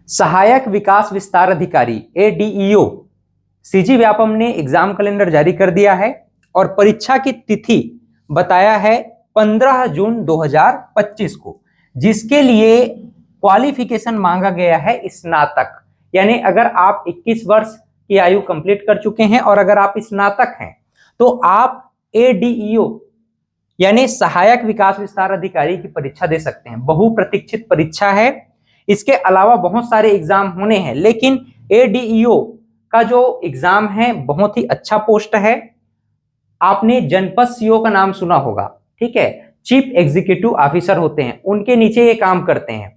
सहायक विकास विस्तार अधिकारी ADEO सीजी व्यापम ने एग्जाम कैलेंडर जारी कर दिया है और परीक्षा की तिथि बताया है 15 जून 2025 को, जिसके लिए क्वालिफिकेशन मांगा गया है स्नातक। यानी अगर आप 21 वर्ष की आयु कंप्लीट कर चुके हैं और अगर आप स्नातक हैं तो आप ADEO यानी सहायक विकास विस्तार अधिकारी की परीक्षा दे सकते हैं। बहुप्रतीक्षित परीक्षा है। इसके अलावा बहुत सारे एग्जाम होने हैं, लेकिन ADEO का जो एग्जाम है बहुत ही अच्छा पोस्ट है। आपने जनपद CO का नाम सुना होगा, ठीक है, चीफ एग्जीक्यूटिव ऑफिसर होते हैं, उनके नीचे ये काम करते हैं,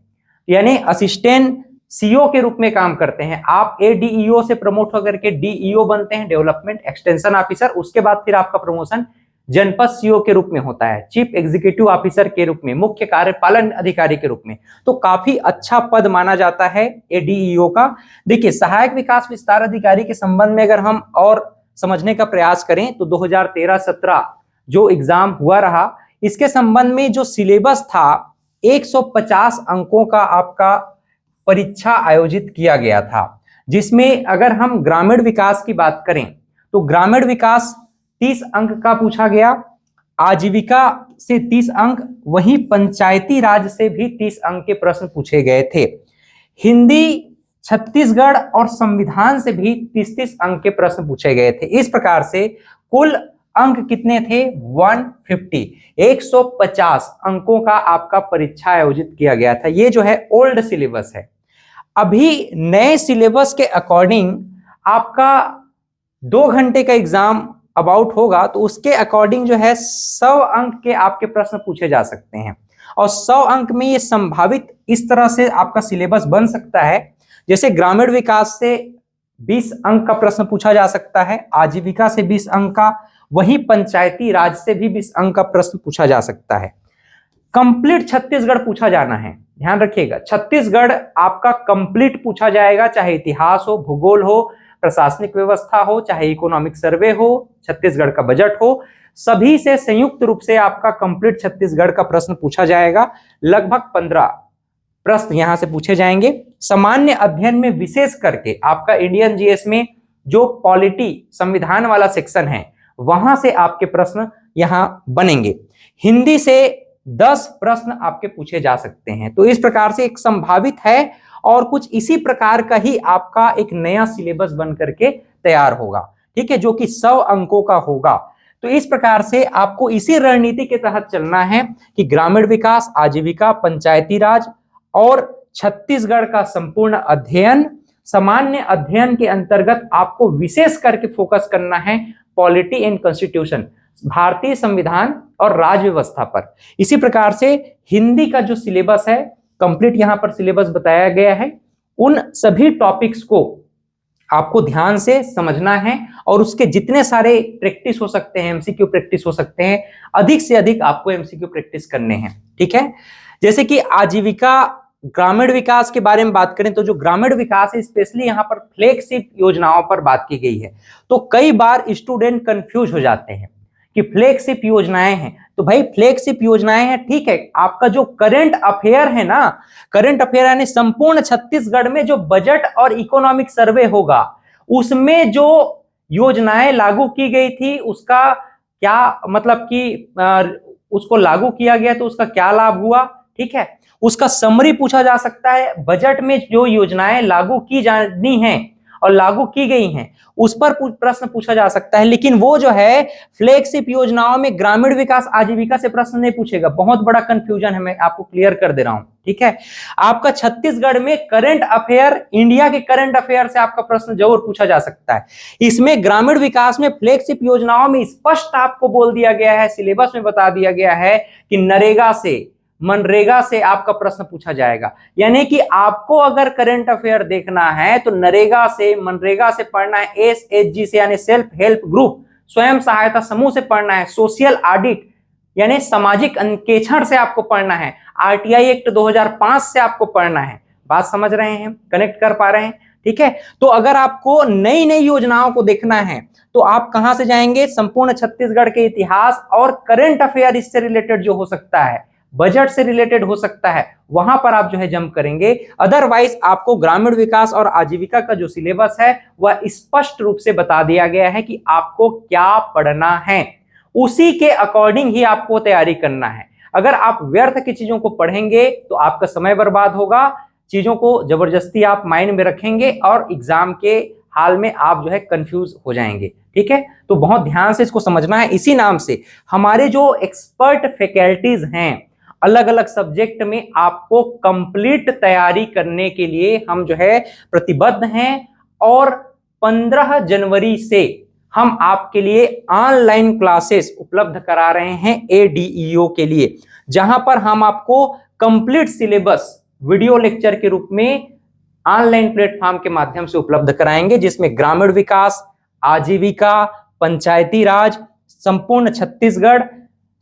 यानी असिस्टेंट CO के रूप में काम करते हैं। आप ADEO से प्रमोट होकर के DEO बनते हैं, डेवलपमेंट एक्सटेंशन ऑफिसर। उसके बाद फिर आपका प्रमोशन जनपद CO के रूप में होता है, चीफ एग्जीक्यूटिव ऑफिसर के रूप में, मुख्य कार्यपालन अधिकारी के रूप में। तो काफी अच्छा पद माना जाता है ADEO का। देखिए, सहायक विकास विस्तार अधिकारी के संबंध में अगर हम और समझने का प्रयास करें तो 2013-17 जो एग्जाम हुआ रहा, इसके संबंध में जो सिलेबस था 150 अंकों का आपका परीक्षा आयोजित किया गया था, जिसमें अगर हम ग्रामीण विकास की बात करें तो ग्रामीण विकास 30 अंक का पूछा गया, आजीविका से 30 अंक, वहीं पंचायती राज से भी 30 अंक के प्रश्न पूछे गए थे। हिंदी, छत्तीसगढ़ और संविधान से भी 30-30 अंक के प्रश्न पूछे गए थे। इस प्रकार से कुल अंक कितने थे? 150, 150 अंकों का आपका परीक्षा आयोजित किया गया था। ये जो है ओल्ड सिलेबस है। अभी नए सिलेबस के अकॉर्डिंग आपका 2 घंटे का एग्जाम अबाउट होगा, तो उसके अकॉर्डिंग जो है 100 अंक के आपके प्रश्न पूछे जा सकते हैं। और 100 अंक में ये संभावित इस तरह से आपका सिलेबस बन सकता है, जैसे ग्रामीण विकास से 20 अंक का प्रश्न पूछा जा सकता है, आजीविका से 20 अंक का, वहीं पंचायती राज से भी 20 अंक का प्रश्न पूछा जा सकता है। कंप्लीट छत्तीसगढ़ पूछा जाना है, ध्यान रखिएगा। छत्तीसगढ़ आपका कंप्लीट पूछा जाएगा, चाहे इतिहास हो, भूगोल हो, प्रशासनिक व्यवस्था हो, चाहे इकोनॉमिक सर्वे हो, छत्तीसगढ़ का बजट हो, सभी से संयुक्त रूप से आपका कंप्लीट छत्तीसगढ़ का प्रश्न पूछा जाएगा। लगभग 15 प्रश्न यहां से पूछे जाएंगे। सामान्य अध्ययन में विशेष करके आपका इंडियन GS में जो पॉलिटी संविधान वाला सेक्शन है, वहां से आपके प्रश्न यहां बनेंगे। हिंदी से 10 प्रश्न आपके पूछे जा सकते हैं। तो इस प्रकार से एक संभावित है और कुछ इसी प्रकार का ही आपका एक नया सिलेबस बन करके तैयार होगा, ठीक है, जो कि 100 अंकों का होगा। तो इस प्रकार से आपको इसी रणनीति के तहत चलना है कि ग्रामीण विकास, आजीविका, पंचायती राज और छत्तीसगढ़ का संपूर्ण अध्ययन, सामान्य अध्ययन के अंतर्गत आपको विशेष करके फोकस करना है पॉलिटी एंड कॉन्स्टिट्यूशन, भारतीय संविधान और राज्य व्यवस्था पर। इसी प्रकार से हिंदी का जो सिलेबस है कंप्लीट यहां पर सिलेबस बताया गया है। उन सभी टॉपिक्स को आपको ध्यान से समझना है और उसके जितने सारे प्रैक्टिस हो सकते हैं, MCQ प्रैक्टिस हो सकते हैं, अधिक से अधिक आपको MCQ प्रैक्टिस करने हैं, ठीक है। जैसे कि आजीविका, ग्रामीण विकास के बारे में बात करें तो जो ग्रामीण विकास है, स्पेशली यहाँ पर फ्लैगशिप योजनाओं पर बात की गई है। तो कई बार स्टूडेंट कंफ्यूज हो जाते हैं कि फ्लैगशिप योजनाएं हैं, तो भाई फ्लैगशिप योजनाएं हैं, ठीक है। आपका जो करंट अफेयर है ना, करंट अफेयर यानी संपूर्ण छत्तीसगढ़ में जो बजट और इकोनॉमिक सर्वे होगा, उसमें जो योजनाएं लागू की गई थी उसका क्या मतलब कि उसको लागू किया गया तो उसका क्या लाभ हुआ, ठीक है, उसका समरी पूछा जा सकता है। बजट में जो योजनाएं लागू की जानी हैं और लागू की गई हैं उस पर प्रश्न पूछा जा सकता है। लेकिन वो जो है फ्लैगशिप योजनाओं में ग्रामीण विकास, आजीविका से प्रश्न नहीं पूछेगा। बहुत बड़ा कंफ्यूजन है, मैं आपको क्लियर कर दे रहा हूं, ठीक है। आपका छत्तीसगढ़ में करंट अफेयर, इंडिया के करंट अफेयर से आपका प्रश्न जरूर पूछा जा सकता है। इसमें ग्रामीण विकास में फ्लैगशिप योजनाओं में स्पष्ट आपको बोल दिया गया है, सिलेबस में बता दिया गया है कि नरेगा से, मनरेगा से आपका प्रश्न पूछा जाएगा। यानी कि आपको अगर करंट अफेयर देखना है तो नरेगा से, मनरेगा से पढ़ना है, SHG से यानी सेल्फ हेल्प ग्रुप, स्वयं सहायता समूह से पढ़ना है, सोशल ऑडिट यानी सामाजिक अंकेक्षण से आपको पढ़ना है, RTI एक्ट 2005 से आपको पढ़ना है। बात समझ रहे हैं, कनेक्ट कर पा रहे हैं, ठीक है। तो अगर आपको नई नई योजनाओं को देखना है तो आप कहां से जाएंगे? संपूर्ण छत्तीसगढ़ के इतिहास और करंट अफेयर इससे रिलेटेड जो हो सकता है बजट से रिलेटेड हो सकता है, वहां पर आप जो है जंप करेंगे। अदरवाइज आपको ग्रामीण विकास और आजीविका का जो सिलेबस है वह स्पष्ट रूप से बता दिया गया है कि आपको क्या पढ़ना है, उसी के अकॉर्डिंग ही आपको तैयारी करना है। अगर आप व्यर्थ की चीजों को पढ़ेंगे तो आपका समय बर्बाद होगा, चीजों को जबरदस्ती आप माइंड में रखेंगे और एग्जाम के हाल में आप जो है कंफ्यूज हो जाएंगे। ठीक है, तो बहुत ध्यान से इसको समझना है। इसी नाम से हमारे जो एक्सपर्ट फैकल्टीज हैं अलग अलग सब्जेक्ट में, आपको कंप्लीट तैयारी करने के लिए हम जो है प्रतिबद्ध हैं। और 15 जनवरी से हम आपके लिए ऑनलाइन क्लासेस उपलब्ध करा रहे हैं ADEO के लिए, जहां पर हम आपको कंप्लीट सिलेबस वीडियो लेक्चर के रूप में ऑनलाइन प्लेटफॉर्म के माध्यम से उपलब्ध कराएंगे, जिसमें ग्रामीण विकास, आजीविका, पंचायती राज, संपूर्ण छत्तीसगढ़,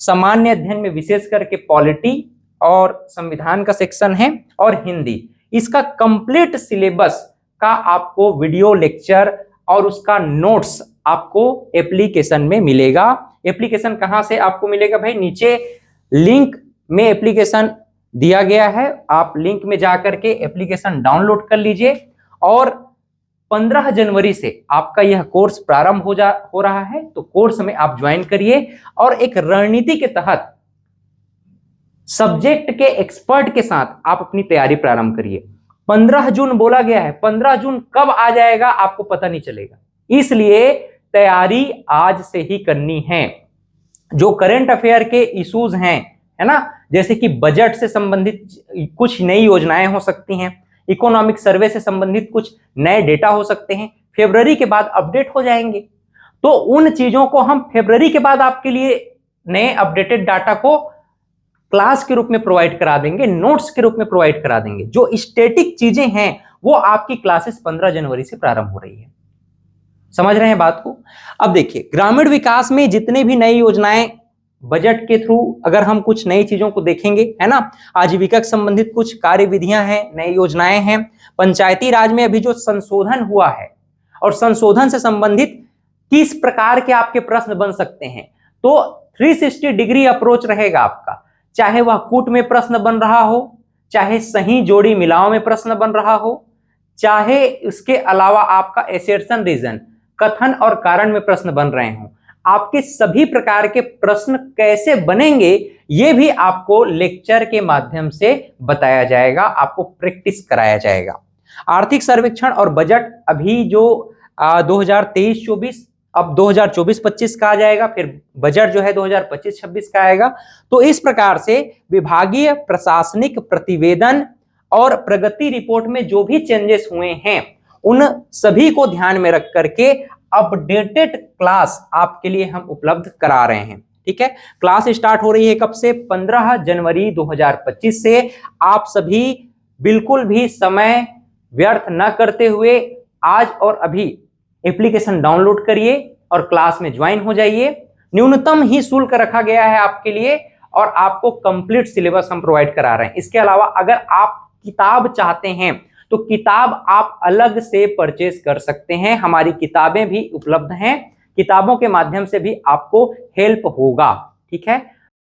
सामान्य अध्ययन में विशेष करके पॉलिटी और संविधान का सेक्शन है, और हिंदी, इसका कंप्लीट सिलेबस का आपको वीडियो लेक्चर और उसका नोट्स आपको एप्लीकेशन में मिलेगा। एप्लीकेशन कहां से आपको मिलेगा भाई? नीचे लिंक में एप्लीकेशन दिया गया है, आप लिंक में जाकर के एप्लीकेशन डाउनलोड कर लीजिए। और 15 जनवरी से आपका यह कोर्स प्रारंभ हो रहा है, तो कोर्स में आप ज्वाइन करिए और एक रणनीति के तहत सब्जेक्ट के एक्सपर्ट के साथ आप अपनी तैयारी प्रारंभ करिए। 15 जून बोला गया है, 15 जून कब आ जाएगा आपको पता नहीं चलेगा, इसलिए तैयारी आज से ही करनी है। जो करंट अफेयर के इश्यूज हैं, है ना, जैसे कि बजट से संबंधित कुछ नई योजनाएं हो सकती हैं, इकोनॉमिक सर्वे से संबंधित कुछ नए डेटा हो सकते हैं, फरवरी के बाद अपडेट हो जाएंगे। तो उन चीजों को हम फरवरी के बाद आपके लिए नए अपडेटेड डाटा को क्लास के रूप में प्रोवाइड करा देंगे, नोट्स के रूप में प्रोवाइड करा देंगे। जो स्टैटिक चीजें हैं वो आपकी क्लासेस 15 जनवरी से प्रारंभ हो रही है। समझ रहे हैं बात को? अब देखिए, ग्रामीण विकास में जितने भी नई योजनाएं बजट के थ्रू, अगर हम कुछ नई चीजों को देखेंगे, है ना, आजीविका से संबंधित कुछ कार्य विधियां हैं, नई योजनाएं हैं। पंचायती राज में अभी जो संशोधन हुआ है और संशोधन से संबंधित किस प्रकार के आपके प्रश्न बन सकते हैं, तो 360 डिग्री अप्रोच रहेगा आपका। चाहे वह कूट में प्रश्न बन रहा हो, चाहे सही जोड़ी मिलाओ में प्रश्न बन रहा हो, चाहे इसके अलावा आपका एसेर्शन रीजन, कथन और कारण में प्रश्न बन रहे हों, आपके सभी प्रकार के प्रश्न कैसे बनेंगे ये भी आपको लेक्चर के माध्यम से बताया जाएगा, आपको प्रैक्टिस कराया जाएगा। आर्थिक सर्वेक्षण और बजट अभी जो 2023-24, अब 2024-25 का आ जाएगा, फिर बजट जो है 2025-26 का आएगा। तो इस प्रकार से विभागीय प्रशासनिक प्रतिवेदन और प्रगति रिपोर्ट में जो भी चेंजेस हुए हैं उन सभी को ध्यान में रख करके अपडेटेड क्लास आपके लिए हम उपलब्ध करा रहे हैं। ठीक है, क्लास स्टार्ट हो रही है कब से? 15 जनवरी 2025 से। आप सभी बिल्कुल भी समय व्यर्थ न करते हुए आज और अभी एप्लीकेशन डाउनलोड करिए और क्लास में ज्वाइन हो जाइए। न्यूनतम ही शुल्क रखा गया है आपके लिए और आपको कंप्लीट सिलेबस हम प्रोवाइड करा रहे हैं। इसके अलावा अगर आप किताब चाहते हैं तो किताब आप अलग से परचेज कर सकते हैं, हमारी किताबें भी उपलब्ध हैं, किताबों के माध्यम से भी आपको हेल्प होगा। ठीक है,